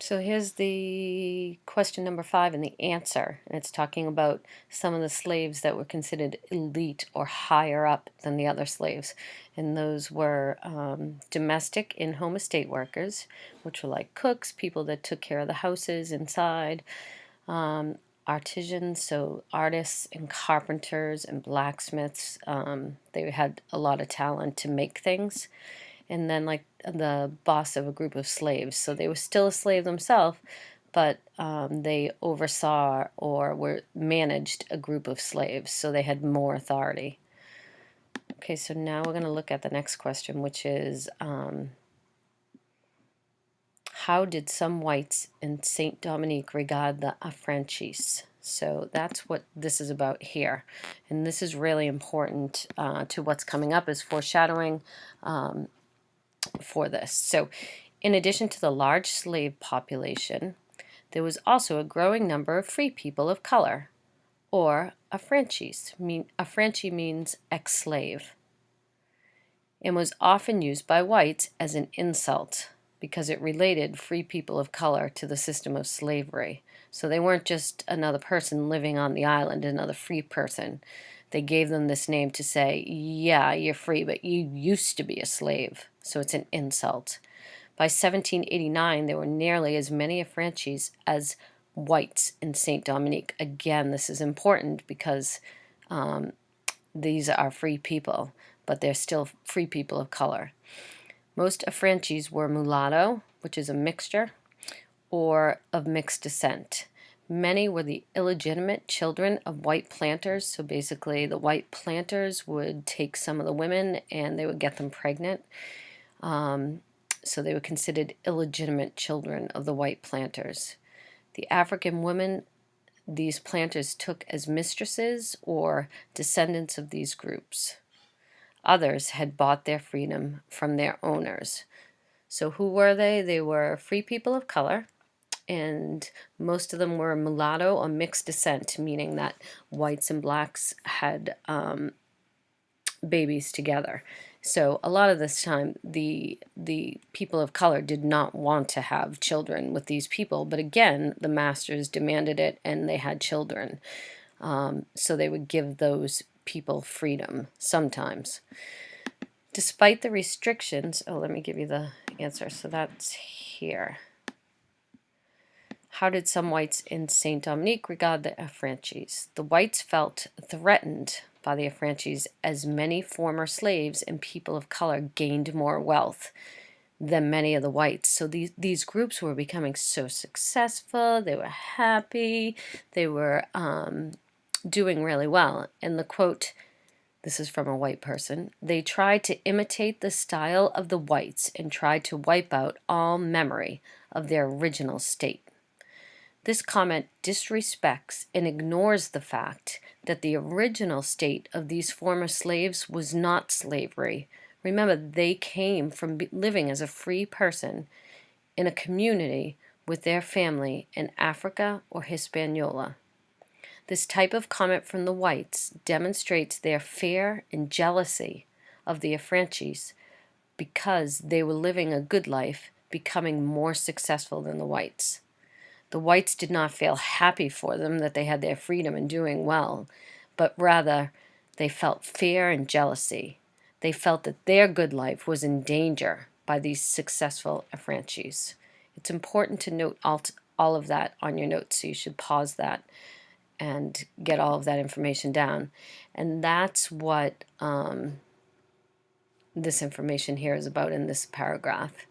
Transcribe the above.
So here's the question number 5 and the answer. And it's talking about some of the slaves that were considered elite or higher up than the other slaves. And those were domestic in-home estate workers, which were like cooks, people that took care of the houses inside, artisans, so artists and carpenters and blacksmiths. They had a lot of talent to make things. And then like the boss of a group of slaves. So they were still a slave themselves, but they oversaw or were managed a group of slaves, so they had more authority. Okay, so now we're going to look at the next question, which is how did some whites in Saint Dominique regard the affranchis? So that's what this is about here. And this is really important to what's coming up as foreshadowing for this. So in addition to the large slave population, there was also a growing number of free people of color, or affranchis. Affranchi means ex-slave, and was often used by whites as an insult because it related free people of color to the system of slavery. So they weren't just another person living on the island, another free person. They gave them this name to say, yeah, you're free, but you used to be a slave. So it's an insult. By 1789, there were nearly as many affranchis as whites in Saint Dominique. Again, this is important because these are free people, but they're still free people of color. Most affranchis were mulatto, which is a mixture, or of mixed descent. Many were the illegitimate children of white planters. So basically the white planters would take some of the women and they would get them pregnant. So they were considered illegitimate children of the white planters. The African women these planters took as mistresses or descendants of these groups. Others had bought their freedom from their owners. So who were they? They were free people of color, and most of them were mulatto or mixed descent, meaning that whites and blacks had babies together. So a lot of this time, the people of color did not want to have children with these people, but again, the masters demanded it, and they had children. So they would give those people freedom sometimes. Despite the restrictions, let me give you the answer. So that's here. How did some whites in Saint Dominique regard the affranchis? The whites felt threatened by the affranchis as many former slaves and people of color gained more wealth than many of the whites. So these groups were becoming so successful, they were happy, they were doing really well. And the quote, this is from a white person, they tried to imitate the style of the whites and tried to wipe out all memory of their original state. This comment disrespects and ignores the fact that the original state of these former slaves was not slavery. Remember, they came from living as a free person in a community with their family in Africa or Hispaniola. This type of comment from the whites demonstrates their fear and jealousy of the affranchis because they were living a good life, becoming more successful than the whites. The whites did not feel happy for them that they had their freedom and doing well, but rather they felt fear and jealousy. They felt that their good life was in danger by these successful affranchis. It's important to note all of that on your notes, so you should pause that and get all of that information down. And that's what this information here is about in this paragraph.